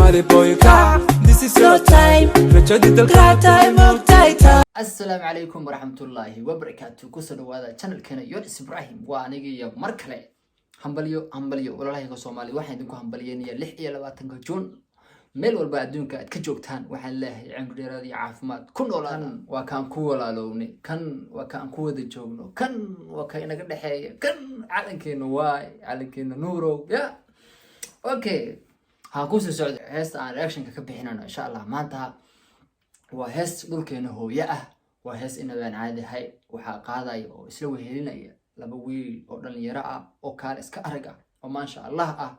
Somali boy ka, this is your time. Rajadi dalka time mugtayta. Assalamu alaikum warahmatullahi wabarakatuh. Kusoo dhawaada channelkeena Yonis Ibrahim. Waa aniga iyo mar kale hambalyo walaalahayga Soomaali waxaan idinku hambalyeynaya 26 June. meel walba adduunka aad ka joogtaan waxaan leeyahay cimri dheeraad iyo caafimaad ku noolaan waa kaan ku walaalowne kan waa kaan ku wada joogno kan waa ka inaga dhaxeeya kan calankeena waay calankeena nuurow ya okay ha ku soo socdo heesta aan reactionka ka bixinayno insha Allah maanta waa hees dhulkeena hooyo ah waa hees inaan caadihay waxa qaaday oo isla wehelinaya laba wiil oo dhalinyaro ah oo kaal iska arag ah oo ma sha Allah ah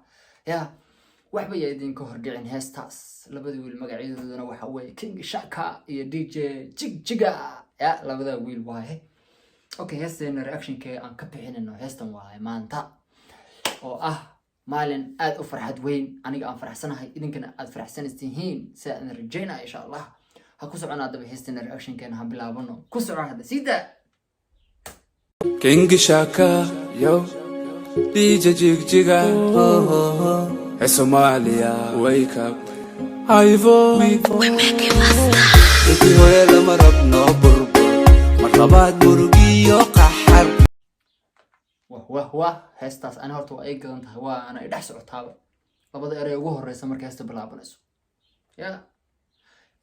ya waxba idin ka horgicin heestaas labada wiil magacyadooda waxa weey King Shaka iyo DJ Jigjiga ya labada wiil waaye okay heestan reactionka aan ka bixinayno heestan waaye maanta oo ah maalin aad u farxad weyn aniga aan faraxsanahay idinkana aad faraxsanaysiin saan rajayna insha Allah ha ku soconaada heestan reactionka aan bilaabano ku soconaada sida King Shaka yo DJ Jigjiga Hey Somalia, wake up. Ivo, we make it faster. If you will, I'm up no burbu. Marlabaad murugiyo qaxar. Wah, heestaas ana horta waa ay gadan tahay waa ana idhax socotaaba. Labada eray ugu horeysa markay heesta bilaabanayso. Ya.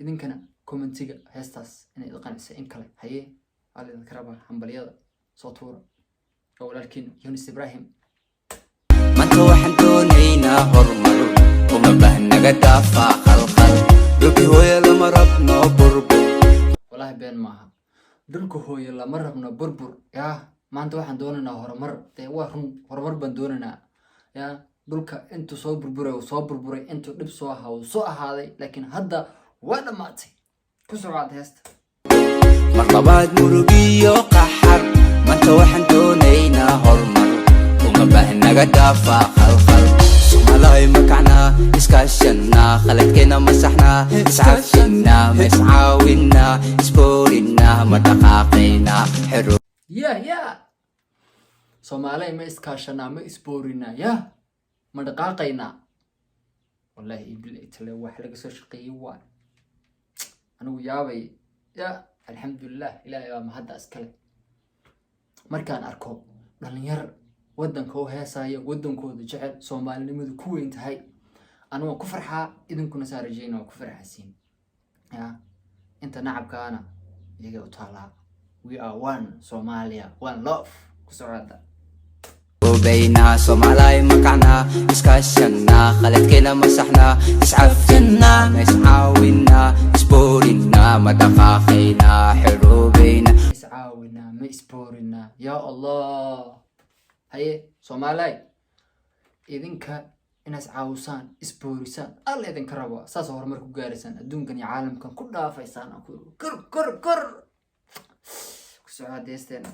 Idinkana commentiga heestaas inay dhaqanaysa in kale haye alin karaba hambaliyada soo tuura. Oo walaalkiin Yonis Ibrahim Manta waxaan doonaynaa horumar uma baahnaga dhaafaa khalkhal dhulki hooyo lama rabno burbur wallahi been maaha dhulku hooyo lama rabno burbur ya maanta waxaan doonaynaa horumar waa horumar baan doonaynaa ya dhulka intu soo burburay intu dib soo ahaaday laakiin hadda waa dhamaatay ku socod heesta marlabaad murugiyo qaxar manta waxaan doonaynaa horumar bahnaga dhaafaa khalkhal Somalay makacna iskaashana khaladkeena masaxna iscafina mascaawina isboorina madaqaaqayna xiro ya Somalay ma iskaashana ma isboorina ya madaqaaqayna wallahi billahi tala wax laga soo shaqeeyay waa anigu yaabay ya alxamdulillah ilaahay ma hadda iskale markaan arko dhalinyaro wadanka oo heesaya wadankooda jecel Soomaalinimadu ku weyn tahay anigu ku farxaa idinkuna saarajeyna ku farxasiin ya inta nacabkaana iyaga u taala we are one Somalia one love ku socda bayna Somalay makacna iskaashana khaladkeena masaxna iscafina mascaawina isboorina madaqaaqayna xiroobayna iscaawina ma isboorina ya Allah haye Somalay idinka inaas caawsaan isboorisaan alla idinka rabo saas horumar ku gaaraysan adduunkan iyo caalamkan ku dhaafaysaan kor ku socodeysteena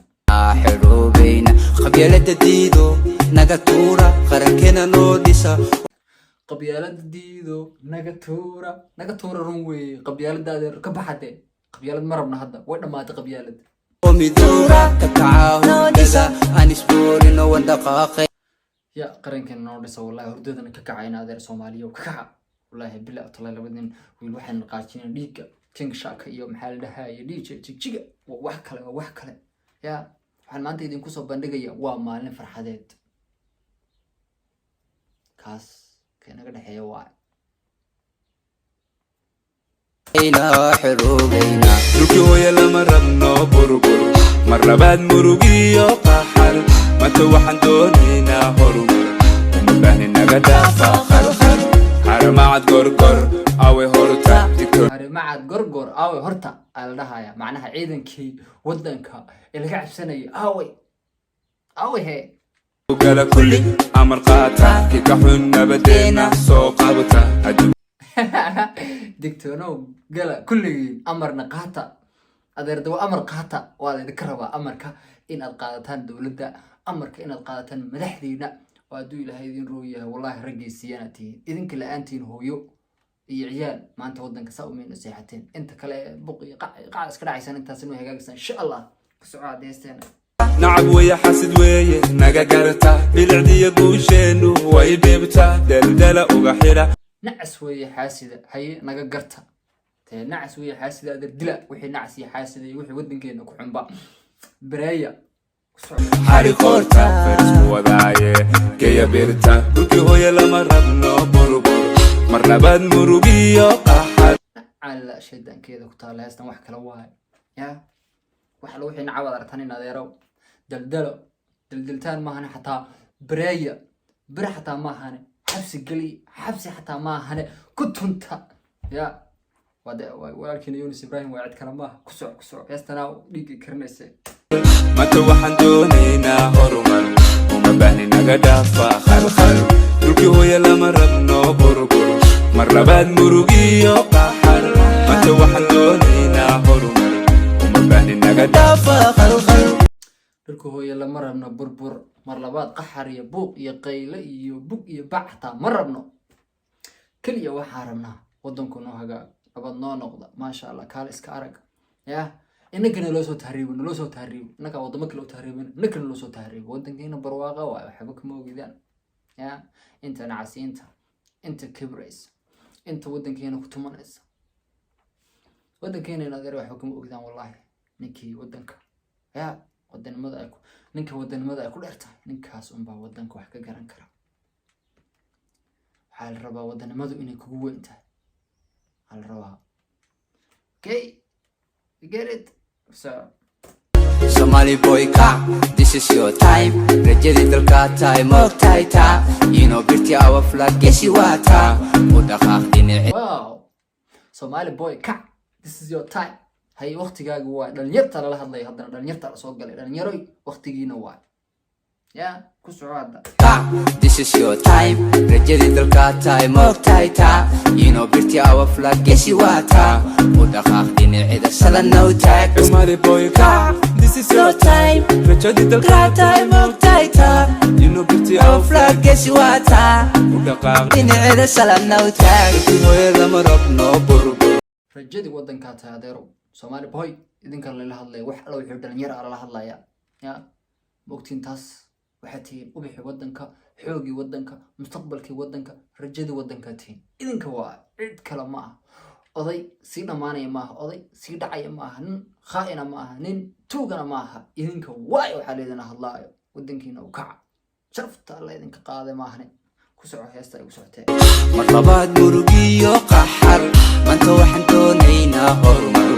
xiroobayna qabyaalada diido naga tuura qarankeena noo dhisa qabyaalada diido naga tuura runway qabyaalada ka baxade qabyaalad marabna hadda way dhamaatay qabyaalada ومدورة تكعاون دزا أنسبورنا وندقاقي يا قرنكن نورس والله هردودنا ككعينا ذا الصومالية وككع والله بالله طلع لبدين والواحد نقاشين ليك King Shaka يوم حال ده يديك تجيء وحكله يا waxaan maanta idinku soo bandhigaya waa maalin farxadeed kaas keenaga dhaxeeyo waa إنا حروبنا Dhulki hooyo lama rabno burbur. Marlabaad murugiyo qaxar. Maanta waxaan doonaynaa horumar uma baahnaga dhaafaa khalkhal haramacad gorgor awe horta haramacad gorgor awe horta ala dhahaya macnaha ciidankii wadanka ee laga cabsanayay awe he gala kulli amar qaata kika xun nabadeena soo qabta digtoonow gala kulligiin amarna qaata adeerdawa amar qaata waa la idinka rabaa amarka inaad qaadataan dowladda amarka inaad qaadataan madaxdiina oo aduu ilaahay idin rooyahay wallahi raggiisiyana tihiin idinka la'aantiin hooyo iyo ciyaal maanta wadanka saa u meena seexateen inta kale buqi qac iska dhacaysan intaas inuu hagaagsan insha Allah ku socodeysteena nacab weeye xasid weeye naga garata bilicdiya guusheenu way dhibta daldala uga xidha nacas weeye xaasida haye naga garta tee nacas weeye xaasida adeer dila wixii nacas iyo xaasida iyo wixii wadankeena ku xunba bareeya xariqoorta ferisku wadaaye geeya birta dhulkii hooye lama rabno burbur marlabaad murugiyo qaxar على شيطان كذا كتار لهستن wax kala waay ya wax la wixii nacawad artan adeerow daldaltaan ma ahana xataa bareeya bir xataa ma ahana xabsi gali xabsi xataa ma ahana ku tunta ya walaalkiina Yunus Ibrahim waa cid kala ma ku soo heestana dhigi karnaysa maanta waxaan doonaynaa horumar uma baahni naga dhaafa khalkhal dhulkii hooye lama rabno burbur marlabaad murugiyo qaxar maanta waxaan doonaynaa horumar uma baahni naga dhaafa khalkhal dhulkii hooye lama rabno burbur marlabaad qaxar iyo buuq iyo qayle iyo bug iyo bac xataa ma rabno kaliya waxaan rabnaa wadanku noo hagaag nabad noo noqda maasha Allah kaal iska arag ya inagana loo soo tahriibo inaga wadamo kale u tahriibin inagana loo soo tahriibo wadankeena barwaaqa waa waxba kama ogidaan ya inta nacasiinta inta kibrays inta wadankeena ku tumanaysa wadankeena adeer waxba kama ogidaan wallahi ninkii wadanka ya wadanimada ay ku dheertahay ninkaas baa wadanka wax ka garan kara waxaa la rabaa wadanimadu inay kugu weyn tahay waxaa la rabaa okay you get it so Somali boy ka, this is your time. Rajadi dalka time of taita. You know birti our flag gesi wata. Uda khaqdini. wow Somali boy ka, this is your time. Hay waqtigaagu waa dhalinyarta la hadlay hadana dhalinyarta la soo galay dhalinyaroy waqtigiina waa ya ku socda This is your time. Rajadi dalka time of taita. You know birti our flag gesi wata. Uda khaqdini ida salan no tag. Somali boy ka, this is your time rajadi dalka time of taita. you know birti Our flag gesi wata. udaqaaq Dini ida salan no tag. dhulkii hooye lama rabno burbur rajadi wadanka taadeero Somali boy idinka la hadlay wax la wixii dhalinyar la hadlaya ya waqtiin taas waxa tiin u bixi wadanka xoogi wadanka mustaqbalkii wadanka rajadi wadanka tiin idinka waa cid kala ma ah oday si dhamaanay ma ah oday si dhacay ma ah nin khaa'ina ma ah nin tuugana ma ah idinka waxa leedana hadlaayo wadankiina u kaca sharafta la idinka qaaday ma ahne ku soo heesta ay ku socotay marlabaad murugiyo qaxar maanta waxaan doonaynaa horumar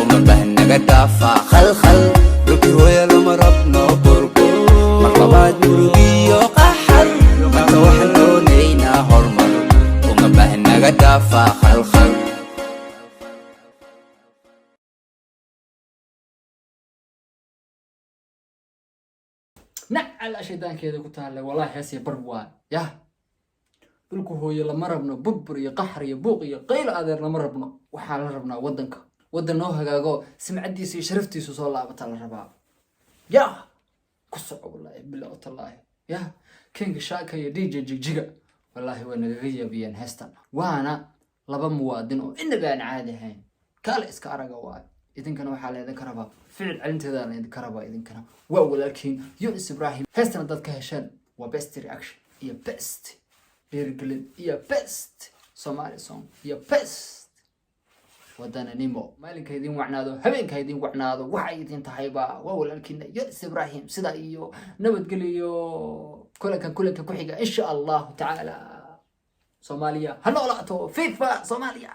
uma baahni naga dhaafa khalkhal dhulkii hooye lama rabno burbur marlabaad murugiyo qaxar maanta waxaan doonaynaa horumar uma baahni naga dhaafa khalkhal على شيطان كذا كنت هلا والله حسي بروا يا dhulku hooyo lama rabno burbur iyo qaxar iyo buuq iyo qayl adeer lama rabno waxa la rabnaa wadanka wadan noo hagaago simcadiisa iyo sharaftiisa soo laabata la rabaa ya ku soo wallahi billahi tallahi ya king shaka iyo DJ jijiga wallahi waa naga yaabiyeen heestan waana laba muwaadin oo inaba aan caadi ahayn kale iska araga waa idinkana waxa la idin karaba ficil celinteeda la idin karaba idinkana waa walaalkiin Yunus Ibrahim heestan dadka heshan waa best reaction iyo best Berglin iyo best Somali song iyo best wadana nimo maalinka idin wacnaado habeenka idin wacnaado waxa idin tahayba waa walaalkiina Yunus Ibrahim sida iyo nabadgeliyo kulanka ku xiga insha Allah ta'ala Soomaaliya ha noolaato FIFA Soomaaliya